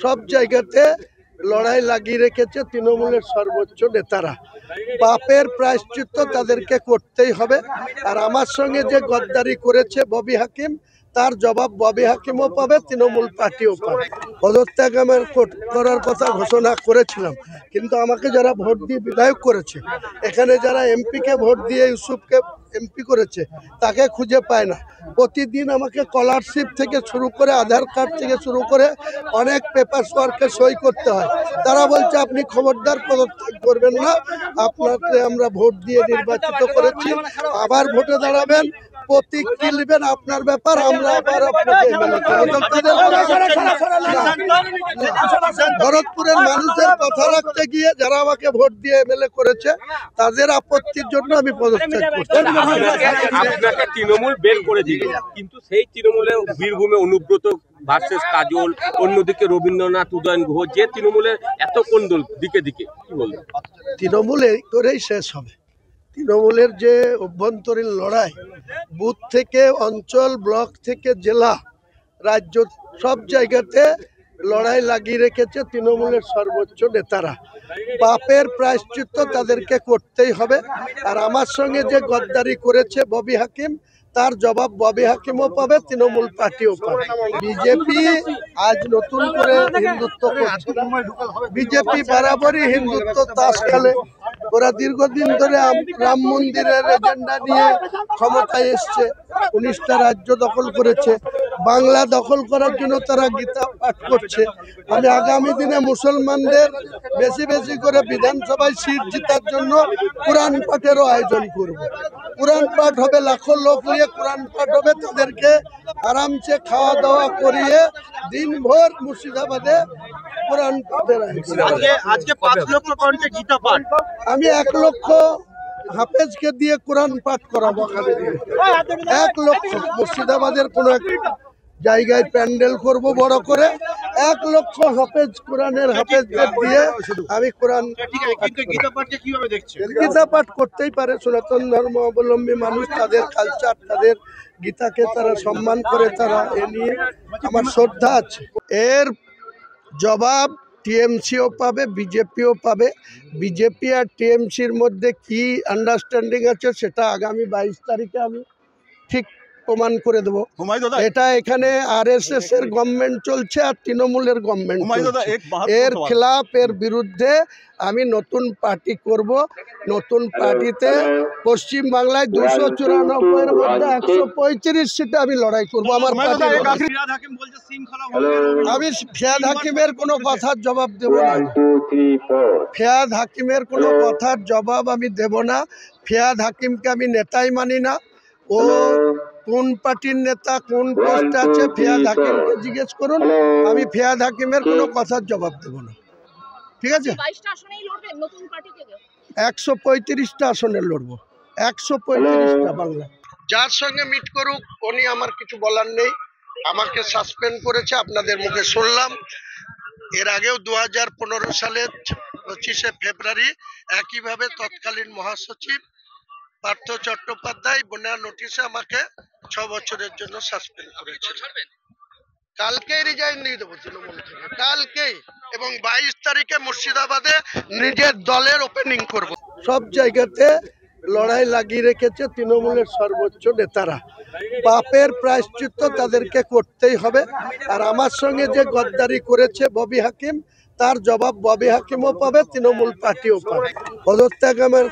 সব জায়গাতে লড়াই লাগিয়ে রেখেছে তৃণমূলের সর্বোচ্চ নেতারা। পাপের প্রায়শ্চিত্ত তাদেরকে করতেই হবে। আর আমার সঙ্গে যে গদ্দারি করেছে ববি হাকিম, তার জবাব ববি হাকিমও পাবে, তৃণমূল পার্টিও পাবে। পদত্যাগ আমার করার কথা ঘোষণা করেছিলাম, কিন্তু আমাকে যারা ভোট দিয়ে বিধায়ক করেছে, এখানে যারা এমপিকে ভোট দিয়ে ইউসুফকে এমপি করেছে, তাকে খুঁজে পায় না। প্রতিদিন আমাকে স্কলারশিপ থেকে শুরু করে আধার কার্ড থেকে শুরু করে অনেক পেপার ওয়ার্কে সই করতে হয়। তারা বলছে আপনি খবরদার পদত্যাগ করবেন না, আপনাকে আমরা ভোট দিয়ে নির্বাচিত করেছি, আবার ভোটে দাঁড়াবেন, প্রতীক কি নেবেন আপনার ব্যাপার, আমরা আবার আপনাকে ভরতপুরের মানুষের কথা রাখতে গিয়ে যারা আমাকে ভোট দিয়ে এমএলএ করেছে তাদের আপত্তির জন্য আমি পদত্যাগ করছি। আপনাকে তৃণমূল বের করে দিল, কিন্তু সেই তৃণমূলে বীরভূমে অনুব্রত ভার্সেস কাজল, অন্যদিকে রবীন্দ্রনাথ, উদয়ন গুহ, যে তৃণমূলের এত কোন্দল দিকে দিকে, কি বলবেন? তৃণমূল এই করেই শেষ হবে। তৃণমূলের যে অভ্যন্তরীণ লড়াই, বুথ থেকে অঞ্চল, ব্লক থেকে জেলা, রাজ্য, সব জায়গাতে লড়াই লাগিয়ে রেখেছে তৃণমূলের সর্বোচ্চ নেতারা। পাপের প্রায়শ্চিত্ত তাদেরকে করতেই হবে। আর আমার সঙ্গে যে গদ্দারি করেছে ববি হাকিম, তার জবাব ববি হাকিমও পাবে, তৃণমূল পার্টিও পাবে। বিজেপি আজ নতুন করে হিন্দুত্ব করছে। বিজেপি বরাবরই হিন্দুত্ব তাস খেলে। ওরা দীর্ঘদিন ধরে রাম মন্দিরের এজেন্ডা নিয়ে ক্ষমতায় এসছে, 19টা রাজ্য দখল করেছে। বাংলা দখল করার জন্য তারা গীতা পাঠ করছে। আমি আগামী দিনে মুসলমানদের বেশি বেশি করে বিধানসভায় সিট জেতার জন্য কোরআন পাঠেরও আয়োজন করব। কোরআন পাঠ হবে, লাখো লোক নিয়ে কোরআন পাঠ হবে, তাদেরকে আরামসে খাওয়া দাওয়া করিয়ে দিনভর মুর্শিদাবাদে কোরআন পাঠের আয়োজন। আজকে 5 লক্ষ কণ্ঠে গীতা পাঠ, আমি 1 লক্ষ হাফেজকে দিয়ে কোরআন পাঠ করাবো। 1 লক্ষ মুর্শিদাবাদের কোন এক জায়গায় প্যান্ডেল করব বড় করে, 1 লক্ষ হাফেজ, কোরআনের হাফেজদের দিয়ে আমি কোরআন। গীতা পাঠ করতেই পারে, সনাতন ধর্ম অবলম্বী মানুষ, তাদের কালচার, তাদের গীতাকে তারা সম্মান করে, তারা এ নিয়ে আমার শ্রদ্ধা আছে। এর জবাব টিএমসিও পাবে, বিজেপিও পাবে। বিজেপি আর টিএমসির মধ্যে কি আন্ডারস্ট্যান্ডিং আছে সেটা আগামী 22 তারিখে আমি ঠিক প্রমাণ করে দেবো। এটা এখানে আরএসএস এর গভর্নমেন্ট চলছে আর তৃণমূলের গভর্নমেন্ট চলছে। এর খেলাফ, এর বিরুদ্ধে আমি নতুন পার্টি করব। নতুন পার্টিতে পশ্চিম বাংলায় 294-এর মধ্যে 135 সিটে আমি লড়াই করব। আমার পার্টি। আমি ফিয়াদ হাকিমের কোনো কথার জবাব দেব না। ফিয়াদ হাকিমের কোনো কথার জবাব আমি দেব না। ফিয়াদ হাকিমকে আমি নেতাই মানি না। ও কোন পার্টির নেতা, কোন পোস্টে আছে, ফিয়াদ হাকিমকে জিজ্ঞেস করুন। আমি ফিয়াদ হাকিমের কোনো কথার জবাব দেব না। ঠিক আছে? 135টা আসনে লড়বো। 135টা বাংলা। যার সঙ্গে মিট করুক উনি, আমার কিছু বলার নেই। আমাকে সাসপেন্ড করেছে, আপনাদের মুখে শুনলাম। এর আগেও 2015 সালের 25শে ফেব্রুয়ারি একইভাবে তৎকালীন মহাসচিব পার্থ চট্টোপাধ্যায় বিনা নোটিশে আমাকে 6 বছরের জন্য সাসপেন্ড করেছে। কালকেই রিজাইন দিয়ে দেবো তৃণমূল থেকে, কালকেই। এবং 22 তারিখে মুর্শিদাবাদে নিজের দলের ওপেনিং করব। সব জায়গাতে লড়াই লাগিয়ে রেখেছে তৃণমূলের সর্বোচ্চ নেতারা। পাপের প্রায়শ্চিত্ত তাদেরকে করতেই হবে। আর আমার সঙ্গে যে গদ্দারি করেছে ববি হাকিম, তার জবাব ববি হাকিমও পাবে, তৃণমূল পার্টিও পাবে। পদত্যাগ আমার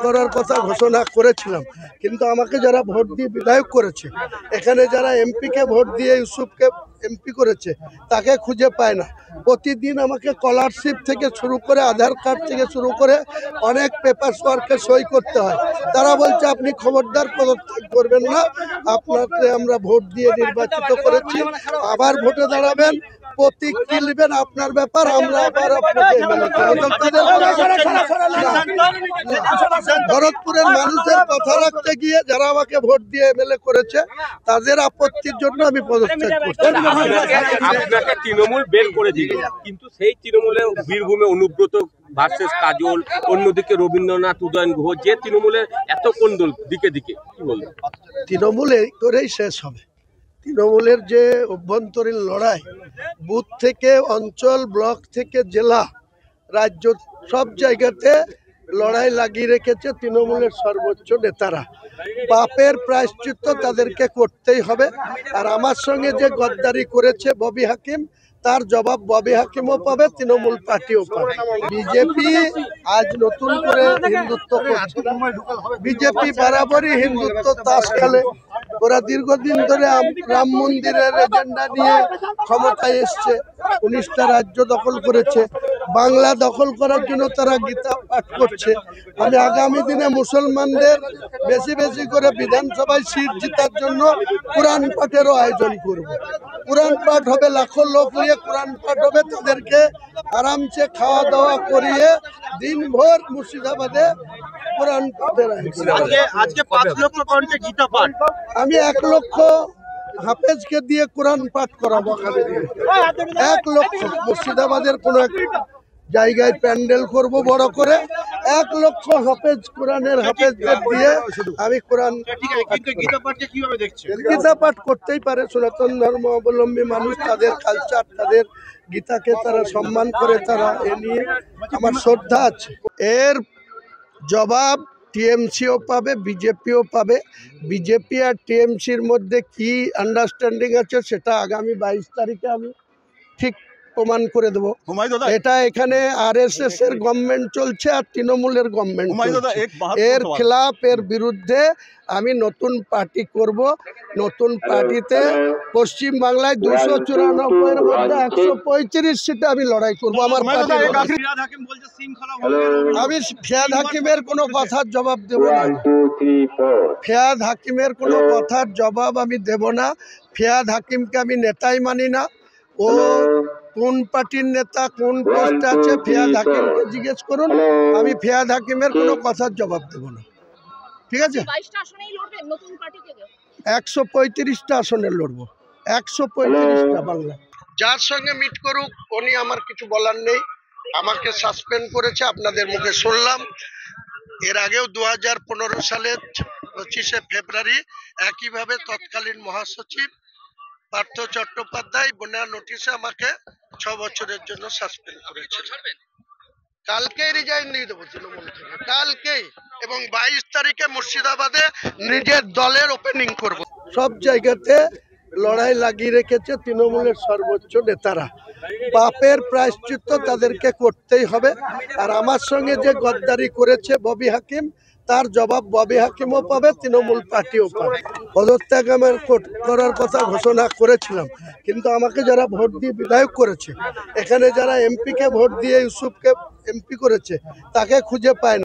করার কথা ঘোষণা করেছিলাম, কিন্তু আমাকে যারা ভোট দিয়ে বিধায়ক করেছে, এখানে যারা এমপিকে ভোট দিয়ে ইউসুফকে এমপি করেছে, তাকে খুঁজে পায় না। প্রতিদিন আমাকে স্কলারশিপ থেকে শুরু করে আধার কার্ড থেকে শুরু করে অনেক পেপার ওয়ার্কে সই করতে হয়। তারা বলছে আপনি খবরদার পদত্যাগ করবেন না, আপনাকে আমরা ভোট দিয়ে নির্বাচিত করেছি, আবার ভোটে দাঁড়াবেন, প্রতীক কি নেবেন আপনার ব্যাপার, আমরা আবার আপনাকে। ভরতপুরের মানুষের কথা রাখতে গিয়ে যারা আমাকে ভোট দিয়ে এমএলএ করেছে তাদের আপত্তির জন্য আমি পদত্যাগ করছি। আপনাকে তৃণমূল বের করে দিল, কিন্তু সেই তৃণমূলে বীরভূমে অনুব্রত ভার্সেস কাজল, অন্যদিকে রবীন্দ্রনাথ, উদয়ন গুহ, যে তৃণমূলের এত কোন্দল দিকে দিকে, কি বলবেন? তৃণমূল এই করেই শেষ হবে। তৃণমূলের যে অভ্যন্তরীণ লড়াই, বুথ থেকে অঞ্চল, ব্লক থেকে জেলা, রাজ্য, সব জায়গাতে লড়াই লাগিয়ে রেখেছে তৃণমূলের সর্বোচ্চ নেতারা। পাপের প্রায়শ্চিত্ত তাদেরকে করতেই হবে। আর আমার সঙ্গে যে গদ্দারি করেছে ববি হাকিম, তার জবাব ববি হাকিমও পাবে, তৃণমূল পার্টিও পাবে। বিজেপি আজ নতুন করে হিন্দুত্ব করছে। বিজেপি বরাবরই হিন্দুত্ব তাস খেলে। ওরা দীর্ঘদিন ধরে রাম মন্দিরের এজেন্ডা নিয়ে ক্ষমতায় এসছে, 19টা রাজ্য দখল করেছে। বাংলা দখল করার জন্য তারা গীতা পাঠ করছে। আমি আগামী দিনে মুসলমানদের বেশি বেশি করে বিধানসভায় সিট জেতার জন্য কোরআন পাঠেরও আয়োজন করব। কোরআন পাঠ হবে, লাখো লোক নিয়ে কোরআন পাঠ হবে, তাদেরকে আরামসে খাওয়া দাওয়া করিয়ে দিনভর মুর্শিদাবাদে কোরআন পাঠের আয়োজন। আজকে 5 লক্ষ কণ্ঠে গীতা পাঠ। আমি 1 লক্ষ হাফেজকে দিয়ে কোরআন পাঠ করাবো আগামী দিনে। 1 লক্ষ মুর্শিদাবাদের কোনো এক জায়গায় প্যান্ডেল করব বড় করে, 1 লক্ষ হাফেজ, কোরআনের হাফেজদের দিয়ে আমি কোরআন। গীতা পাঠকে কিভাবে দেখছেন? গীতা পাঠ করতেই পারে, সনাতন ধর্ম অবলম্বী মানুষ, তাদের কালচার, তাদের গীতাকে তারা সম্মান করে, তারা এ নিয়ে আমার শ্রদ্ধা আছে। এর জবাব টিএমসিও পাবে, বিজেপিও পাবে। বিজেপি আর টিএমসির মধ্যে কি আন্ডারস্ট্যান্ডিং আছে সেটা আগামী 22 তারিখে আমি ঠিক প্রমাণ করে দেবো। এটা এখানে আরএসএস এর গভর্নমেন্ট চলছে আর তৃণমূলের গভর্নমেন্ট চলছে। এর খেলাফ, এর বিরুদ্ধে আমি নতুন পার্টি করব। নতুন পার্টিতে পশ্চিম বাংলায় 294 এর মধ্যে 135 সিটে আমি লড়াই করব। আমার পার্টি, আমি ফিয়াদ হাকিমের কোনো কথার জবাব দেব না। ফিয়াদ হাকিমের কোনো কথার জবাব আমি দেব না। ফিয়াদ হাকিমকে আমি নেতাই মানি না। ও কোন পার্টির নেতা, কোন পোস্টে আছে, ফিয়াদ হাকিমকে জিজ্ঞেস করুন। আমি ফিয়াদ হাকিমের কোনো কথার জবাব দেব না। ঠিক আছে? 135টা আসনে লড়বো, 135টা বাংলা। যার সঙ্গে মিট করুক, উনি আমার কিছু বলার নেই। আমাকে সাসপেন্ড করেছে, আপনাদের মুখে শুনলাম। এর আগেও 2015 সালের 25শে ফেব্রুয়ারি একইভাবে তৎকালীন মহাসচিব পার্থ চট্টোপাধ্যায় বিনা নোটিশে আমাকে 6 বছরের জন্য সাসপেন্ড করেছে। কালকেই রিজাইন দিয়ে দেবো তৃণমূল থেকে, কালকেই। এবং 22 তারিখে মুর্শিদাবাদে নিজের দলের ওপেনিং করব। সব জায়গাতে লড়াই লাগিয়ে রেখেছে তৃণমূলের সর্বোচ্চ নেতারা। পাপের প্রায়শ্চিত্ত তাদেরকে করতেই হবে। আর আমার সঙ্গে যে গদ্দারি করেছে ববি হাকিম, তার জবাব ববি হাকিমও পাবে, তৃণমূল পার্টিও পাবে। পদত্যাগ আমার করার কথা ঘোষণা করেছিলাম, কিন্তু আমাকে যারা ভোট দিয়ে বিধায়ক করেছে, এখানে যারা এমপিকে ভোট দিয়ে ইউসুফকে এমপি করেছে, তাকে খুঁজে পায় না।